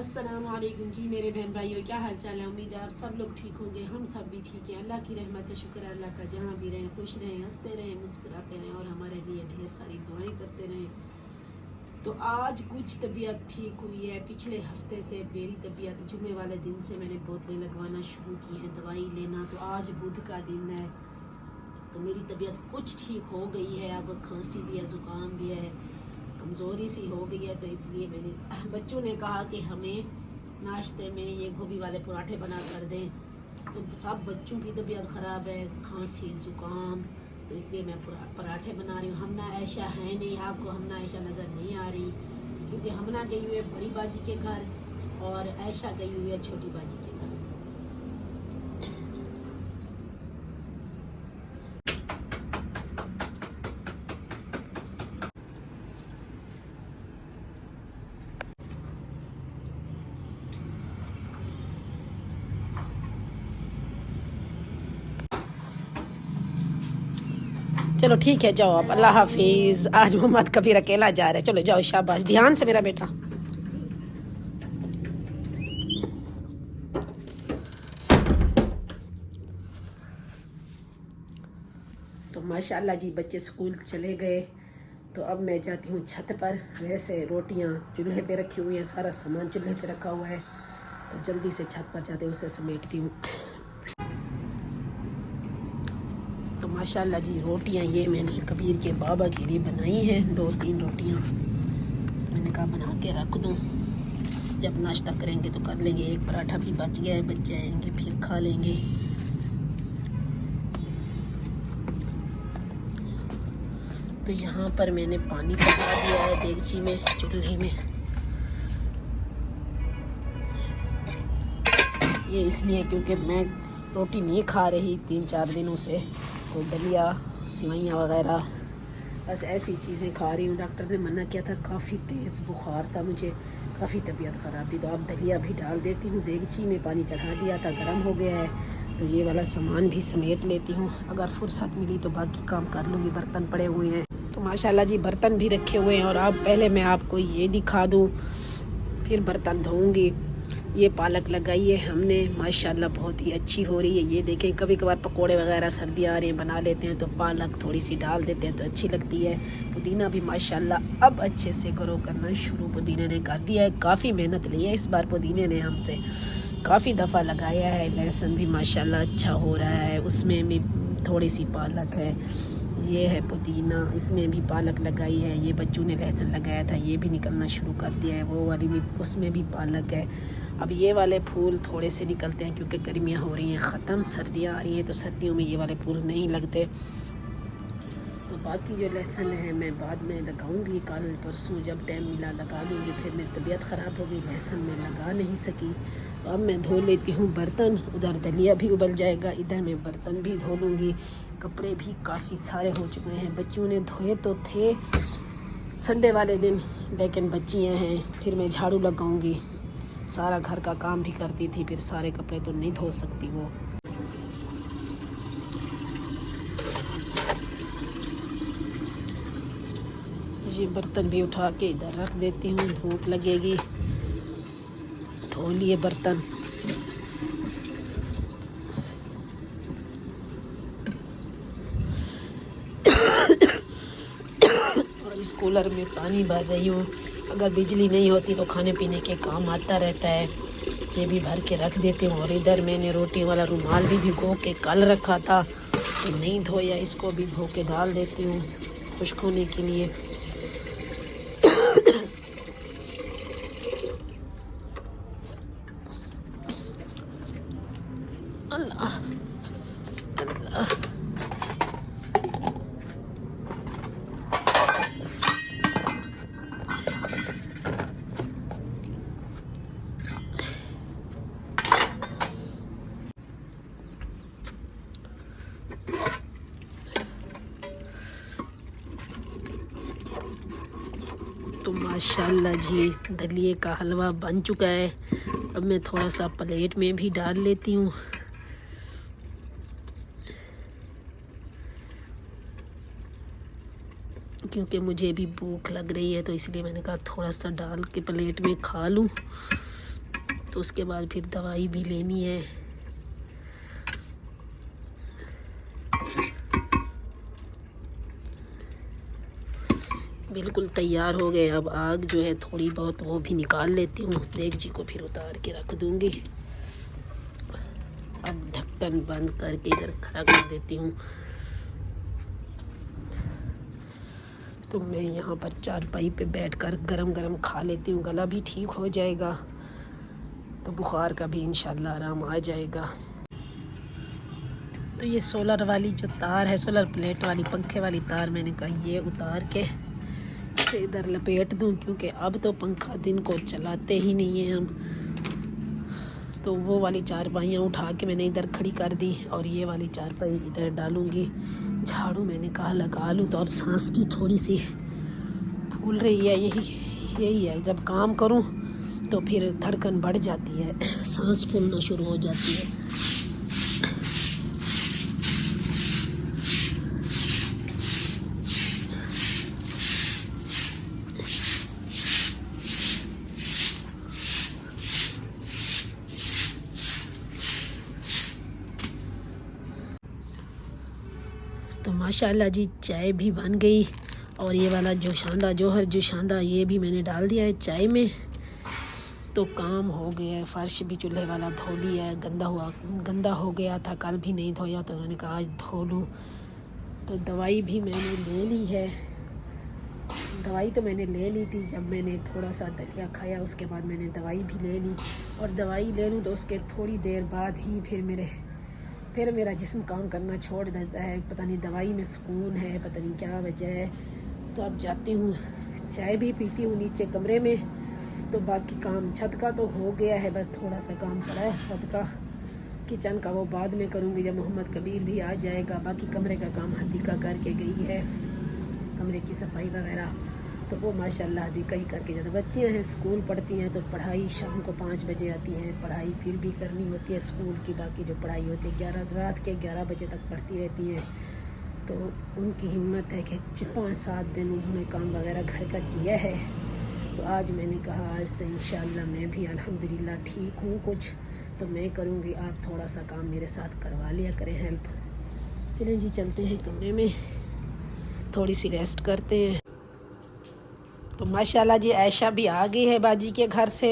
अस्सलाम वालेकुम जी मेरे बहन भाइयों, क्या हाल चाल है। उम्मीद है आप सब लोग ठीक होंगे। हम सब भी ठीक हैं। अल्लाह की रहमत है, शुक्र है अल्लाह का। जहाँ भी रहें खुश रहें, हंसते रहें, मुस्कुराते रहें और हमारे लिए ढेर सारी दुआएं करते रहें। तो आज कुछ तबीयत ठीक हुई है। पिछले हफ्ते से मेरी तबीयत जुमे वाले दिन से मैंने बोतलें लगवाना शुरू की हैं, दवाई लेना। तो आज बुध का दिन है तो मेरी तबीयत कुछ ठीक हो गई है। अब खांसी भी है, ज़ुकाम भी है, कमज़ोरी सी हो गई है। तो इसलिए मैंने बच्चों ने कहा कि हमें नाश्ते में ये गोभी वाले पराठे बना कर दें। तो सब बच्चों की तबीयत ख़राब है, खांसी ज़ुकाम, तो इसलिए मैं पराठे बना रही हूँ। हमना ऐशा है नहीं, आपको हमना ऐशा नज़र नहीं आ रही क्योंकि हमना गई हुई है बड़ी बाजी के घर और ऐशा गई हुई है छोटी बाजी के घर। चलो ठीक है, जाओ आप, अल्लाह हाफिज़। आज मोहम्मद कबीर अकेला जा रहा है। चलो जाओ, शाबाश, ध्यान से मेरा बेटा। तो माशाल्लाह जी बच्चे स्कूल चले गए। तो अब मैं जाती हूँ छत पर। वैसे रोटियाँ चूल्हे पे रखी हुई हैं, सारा सामान चूल्हे पे रखा हुआ है, तो जल्दी से छत पर जाते उसे समेटती हूँ। तो माशाल्लाह जी रोटियाँ ये मैंने कबीर के बाबा के लिए बनाई हैं, 2-3 रोटियाँ। मैंने कहा बना के रख दूँ, जब नाश्ता करेंगे तो कर लेंगे। एक पराठा भी बच गया है, बच्चे आएंगे फिर खा लेंगे। तो यहाँ पर मैंने पानी चढ़ा दिया है देगची में, चूल्हे में। ये इसलिए क्योंकि मैं रोटी नहीं खा रही 3-4 दिनों से, कोई दलिया सिवैयाँ वगैरह, बस ऐसी चीज़ें खा रही हूँ। डॉक्टर ने मना किया था, काफ़ी तेज़ बुखार था मुझे, काफ़ी तबीयत ख़राब थी। तो अब दलिया भी डाल देती हूँ देगची में, पानी चढ़ा दिया था, गर्म हो गया है। तो ये वाला सामान भी समेट लेती हूँ, अगर फुर्सत मिली तो बाकी काम कर लूँगी। बर्तन पड़े हुए हैं तो माशाल्लाह जी बर्तन भी रखे हुए हैं। और अब पहले मैं आपको ये दिखा दूँ, फिर बर्तन धोऊँगी। ये पालक लगाई है हमने, माशाल्लाह बहुत ही अच्छी हो रही है। ये देखें, कभी कभार पकोड़े वगैरह सर्दियाँ आ रही हैं बना लेते हैं तो पालक थोड़ी सी डाल देते हैं तो अच्छी लगती है। पुदीना भी माशाल्लाह अब अच्छे से ग्रो करना शुरू पुदीने ने कर दिया है। काफ़ी मेहनत ली है इस बार पुदीने ने हमसे, काफ़ी दफ़ा लगाया है। लहसुन भी माशाल्लाह अच्छा हो रहा है, उसमें भी थोड़ी सी पालक है। ये है पुदीना, इसमें भी पालक लगाई है। ये बच्चों ने लहसुन लगाया था, ये भी निकलना शुरू कर दिया है। वो वाली भी, उसमें भी पालक है। अब ये वाले फूल थोड़े से निकलते हैं क्योंकि गर्मियाँ हो रही हैं ख़त्म, सर्दियाँ आ रही हैं, तो सर्दियों में ये वाले फूल नहीं लगते। तो बाकी जो लहसुन है मैं बाद में लगाऊंगी, कल परसों जब टाइम मिला लगा लूँगी। फिर मेरी तबीयत ख़राब हो गई, लहसुन में लगा नहीं सकी। तो अब मैं धो लेती हूँ बर्तन, उधर दलिया भी उबल जाएगा, इधर मैं बर्तन भी धो लूँगी। कपड़े भी काफ़ी सारे हो चुके हैं, बच्चियों ने धोए तो थे संडे वाले दिन, लेकिन बच्चियाँ हैं। फिर मैं झाड़ू लगाऊंगी, सारा घर का काम भी करती थी, फिर सारे कपड़े तो नहीं धो सकती वो। ये बर्तन भी उठा के इधर रख देती हूँ, धूप लगेगी। धो लिए बर्तन। और इस कूलर में पानी भर रही हूँ, अगर बिजली नहीं होती तो खाने पीने के काम आता रहता है। ये भी भर के रख देती हूँ। और इधर मैंने रोटी वाला रुमाल भी भिगो के कल रखा था, तो नहीं धोया, इसको भी धो के डाल देती हूँ खुश्क होने के लिए। अल्लाह अल्लाह। तो माशाल्लाह जी दलिए का हलवा बन चुका है। अब मैं थोड़ा सा प्लेट में भी डाल लेती हूँ। क्योंकि मुझे भी भूख लग रही है, तो इसलिए मैंने कहा थोड़ा सा डाल के प्लेट में खा लूँ। तो उसके बाद फिर दवाई भी लेनी है। बिल्कुल तैयार हो गए। अब आग जो है थोड़ी बहुत वो भी निकाल लेती हूँ, देगची को फिर उतार के रख दूँगी। अब ढक्कन बंद करके इधर खड़ा कर देती हूँ। तो मैं यहाँ पर चारपाई पे बैठकर गरम गरम खा लेती हूँ, गला भी ठीक हो जाएगा तो बुखार का भी इंशाल्लाह आराम आ जाएगा। तो ये सोलर वाली जो तार है, सोलर प्लेट वाली पंखे वाली तार, मैंने कहा ये उतार के इसे इधर लपेट दूँ, क्योंकि अब तो पंखा दिन को चलाते ही नहीं हैं हम। तो वो वाली चारपाइयाँ उठा के मैंने इधर खड़ी कर दी और ये वाली चारपाई इधर डालूँगी। झाड़ू मैंने कहा लगा लूँ, तो अब सांस भी थोड़ी सी फूल रही है। यही है, जब काम करूँ तो फिर धड़कन बढ़ जाती है, सांस फूलना शुरू हो जाती है। तो माशाल्लाह जी चाय भी बन गई और ये वाला जोशांदा ये भी मैंने डाल दिया है चाय में। तो काम हो गया है। फर्श भी चूल्हे वाला धो लिया है, गंदा हो गया था, कल भी नहीं धोया तो मैंने कहा आज धो लूँ। तो दवाई भी मैंने ले ली है। दवाई तो मैंने ले ली थी जब मैंने थोड़ा सा दलिया खाया, उसके बाद मैंने दवाई भी ले ली। और दवाई ले लूँ तो उसके थोड़ी देर बाद ही फिर मेरा जिस्म काम करना छोड़ देता है। पता नहीं दवाई में सुकून है, पता नहीं क्या वजह है। तो अब जाती हूँ, चाय भी पीती हूँ नीचे कमरे में। तो बाकी काम छत का तो हो गया है, बस थोड़ा सा काम पड़ा है छत का। किचन का वो बाद में करूँगी जब मोहम्मद कबीर भी आ जाएगा। बाकी कमरे का काम हदीका करके गई है, कमरे की सफाई वगैरह तो वो माशाल्लाह हदीका ही करके जाता। बच्चियाँ हैं, स्कूल पढ़ती हैं, तो पढ़ाई शाम को 5 बजे आती हैं, पढ़ाई फिर भी करनी होती है स्कूल की। बाकी जो पढ़ाई होती है रात के 11 बजे तक पढ़ती रहती हैं। तो उनकी हिम्मत है कि 5-7 दिन उन्होंने काम वगैरह घर का किया है। तो आज मैंने कहा आज से इंशाल्लाह मैं भी अल्हम्दुलिल्लाह ठीक हूँ कुछ, तो मैं करूँगी, आप थोड़ा सा काम मेरे साथ करवा लिया करें, हेल्प। चलें जी चलते हैं कमरे में, थोड़ी सी रेस्ट करते हैं। तो माशाल्लाह जी आयशा भी आ गई है बाजी के घर से।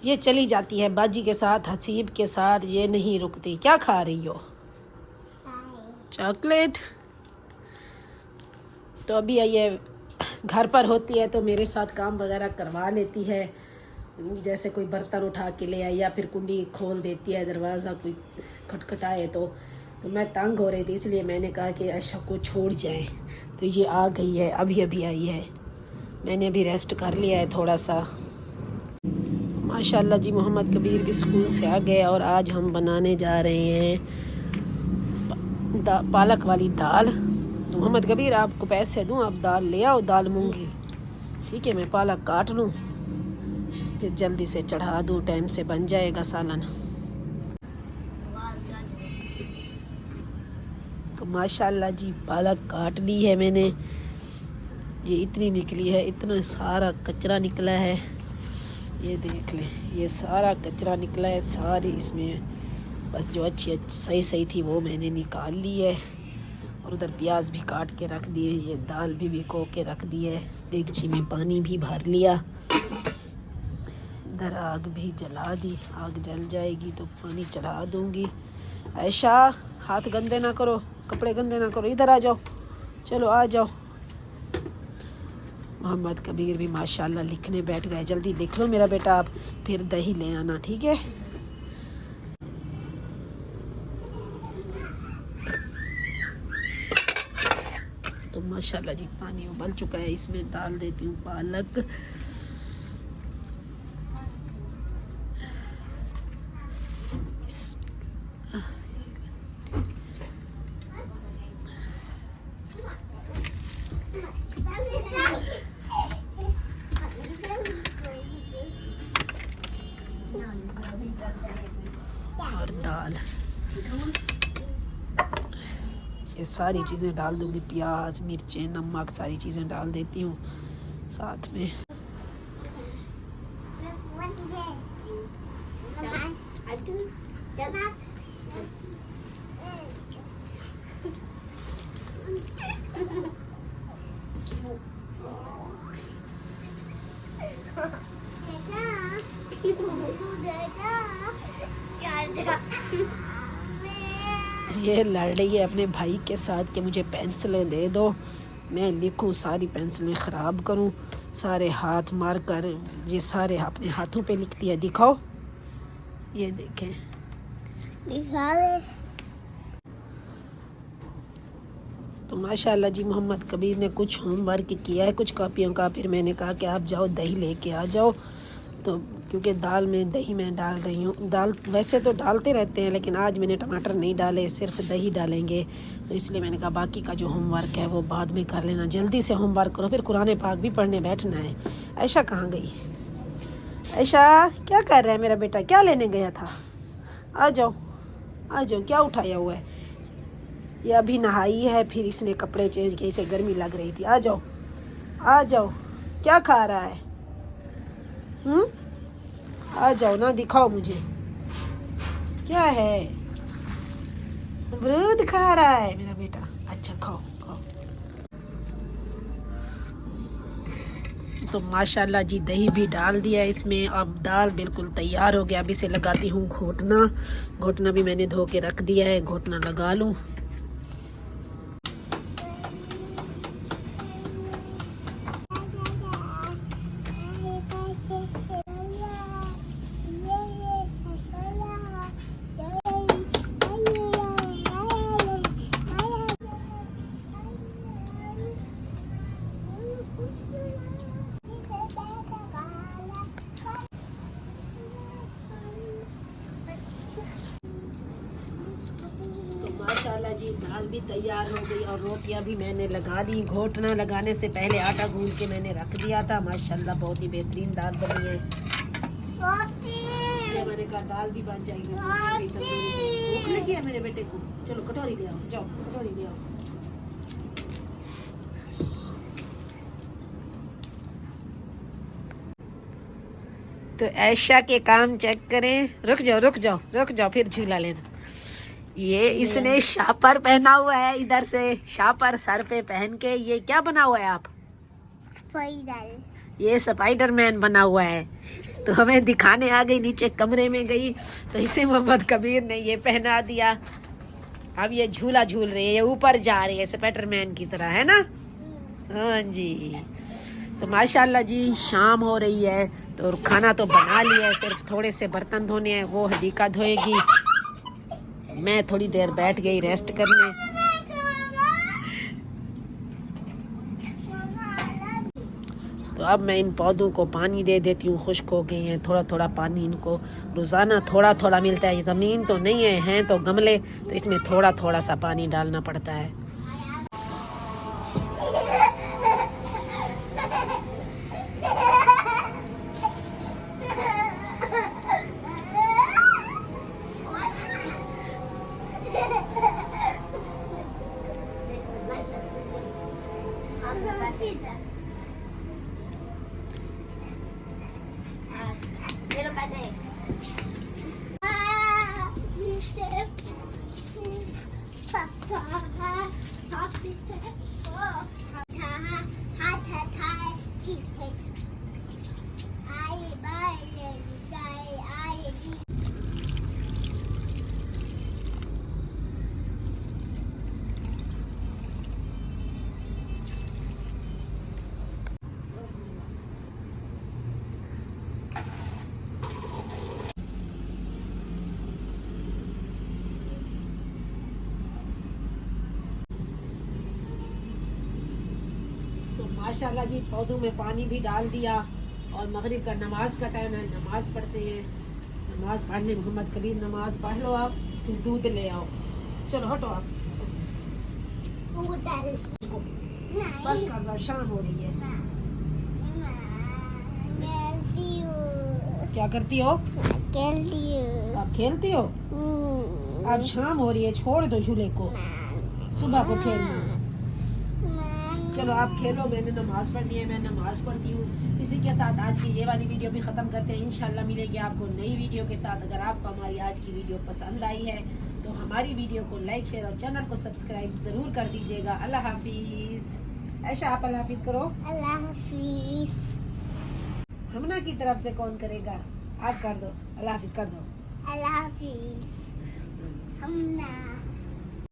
ये चली जाती है बाजी के साथ, हसीब के साथ, ये नहीं रुकती। क्या खा रही हो? चॉकलेट। तो अभी ये घर पर होती है तो मेरे साथ काम वगैरह करवा लेती है, जैसे कोई बर्तन उठा के ले आई या फिर कुंडी खोल देती है, दरवाज़ा कोई खटखटाए तो मैं तंग हो रही थी, इसलिए मैंने कहा कि आयशा को छोड़ जाएं। तो ये आ गई है, अभी आई है। मैंने भी रेस्ट कर लिया है थोड़ा सा। माशाल्लाह जी मोहम्मद कबीर भी स्कूल से आ गए और आज हम बनाने जा रहे हैं पालक वाली दाल। तो मोहम्मद कबीर आपको पैसे दूँ, आप दाल ले आओ, दाल मूंगी। ठीक है, मैं पालक काट लूँ फिर जल्दी से चढ़ा दूँ, टाइम से बन जाएगा सालन। तो माशाल्लाह जी पालक काट ली है मैंने, ये इतनी निकली है, इतना सारा कचरा निकला है, ये देख लें, ये सारा कचरा निकला है सारी इसमें। बस जो अच्छी सही थी वो मैंने निकाल ली है। और उधर प्याज भी काट के रख दिए, ये दाल भी भिगो के रख दी है, देगची में पानी भी भर लिया। इधर आग भी जला दी, आग जल जाएगी तो पानी चढ़ा दूँगी। आयशा हाथ गंदे ना करो, कपड़े गंदे ना करो, इधर आ जाओ, चलो आ जाओ। मोहम्मद कबीर भी माशाल्लाह लिखने बैठ गए। जल्दी लिख लो मेरा बेटा, आप फिर दही ले आना, ठीक है। तो माशाल्लाह जी पानी उबल चुका है, इसमें डाल देती हूँ पालक। और दाल, ये सारी चीज़ें डाल दूँगी, प्याज मिर्चें नमक सारी चीज़ें डाल देती हूँ साथ में। ये लड़ रही है अपने भाई के साथ कि मुझे पेंसिलें दे दो, मैं लिखूं, सारी पेंसिलें ख़राब करूं, सारे हाथ मार कर ये सारे अपने हाथों पे लिखती है। दिखाओ, ये देखें, तो माशाल्लाह जी मोहम्मद कबीर ने कुछ होमवर्क किया है कुछ कॉपियों का। फिर मैंने कहा कि आप जाओ दही लेके आ जाओ, तो क्योंकि दाल में दही मैं डाल रही हूँ। दाल वैसे तो डालते रहते हैं, लेकिन आज मैंने टमाटर नहीं डाले, सिर्फ दही डालेंगे, तो इसलिए मैंने कहा बाकी का जो होमवर्क है वो बाद में कर लेना, जल्दी से होमवर्क करो, फिर कुरान पाक भी पढ़ने बैठना है। ऐशा कहाँ गई? ऐशा क्या कर रहा है मेरा बेटा? क्या लेने गया था? आ जाओ आ जाओ, क्या उठाया हुआ है? ये अभी नहाई है, फिर इसने कपड़े चेंज किए, इसे गर्मी लग रही थी। आ जाओ आ जाओ, क्या खा रहा है? आ जाओ ना, दिखाओ मुझे क्या है। अमरूद खा रहा है मेरा बेटा। अच्छा खाओ खाओ। तो माशाल्लाह जी दही भी डाल दिया इसमें। अब दाल बिल्कुल तैयार हो गया। अब इसे लगाती हूँ घोटना। घोटना भी मैंने धो के रख दिया है, घोटना लगा लूँ। माशाल्लाह जी दाल भी तैयार हो गई और रोटियां भी मैंने लगा दी। घोटना लगाने से पहले आटा गूंद के मैंने रख दिया था। माशाल्लाह बहुत ही बेहतरीन दाल बनी है। ये मैंने कहा दाल भी बन जाएगी। भूख लगी है मेरे बेटे को। चलो कटोरी ले आओ, जाओ कटोरी ले आओ। तो ऐशा के काम चेक करें। रुक जाओ रुक जाओ रुक जाओ, फिर झूला लेना। ये इसने शापर पहना हुआ है, इधर से शापर सर पे पहन के। ये क्या बना हुआ है आप? ये स्पाइडरमैन बना हुआ है। तो हमें दिखाने आ गई, नीचे कमरे में गई तो इसे मोहम्मद कबीर ने ये पहना दिया। अब ये झूला झूल रही है, ये ऊपर जा रही है स्पाइडरमैन की तरह, है ना? हाँ जी। तो माशाल्लाह जी शाम हो रही है, तो खाना तो बना लिया है, सिर्फ थोड़े से बर्तन धोने हैं, वो हदीका धोएगी। मैं थोड़ी देर बैठ गई रेस्ट करने। तो अब मैं इन पौधों को पानी दे देती हूँ, खुश्क हो गए हैं। थोड़ा थोड़ा पानी इनको रोज़ाना थोड़ा थोड़ा मिलता है। ये ज़मीन तो नहीं है, हैं तो गमले, तो इसमें थोड़ा थोड़ा सा पानी डालना पड़ता है। माशाल्लाह जी पौधों में पानी भी डाल दिया और मगरिब का नमाज का टाइम है, नमाज पढ़ते हैं। नमाज पढ़ने मोहम्मद कबीर नमाज पढ़ लो आप, फिर दूध ले आओ। चलो हटो आप, बस कर दो, शाम हो रही है। क्या करती हो? आप खेलती हो? अब शाम हो रही है, छोड़ दो झूले को, सुबह को खेलना। चलो आप खेलो, मैंने नमाज पढ़नी है, मैं नमाज पढ़ती हूँ। इसी के साथ आज की ये वाली वीडियो भी ख़त्म करते हैं। इंशाल्लाह मिलेगी आपको नई वीडियो के साथ। अगर आपको हमारी आज की वीडियो पसंद आई है तो हमारी वीडियो को लाइक शेयर और चैनल को सब्सक्राइब ज़रूर कर दीजिएगा। अल्लाह हाफिज़। ऐशा आप अल्लाह हाफिज़ करो। अल्लाह हाफिज। हमना की तरफ से कौन करेगा? आप कर दो, अल्लाह हाफिज़ कर दो। अल्लाह हाफिज। हम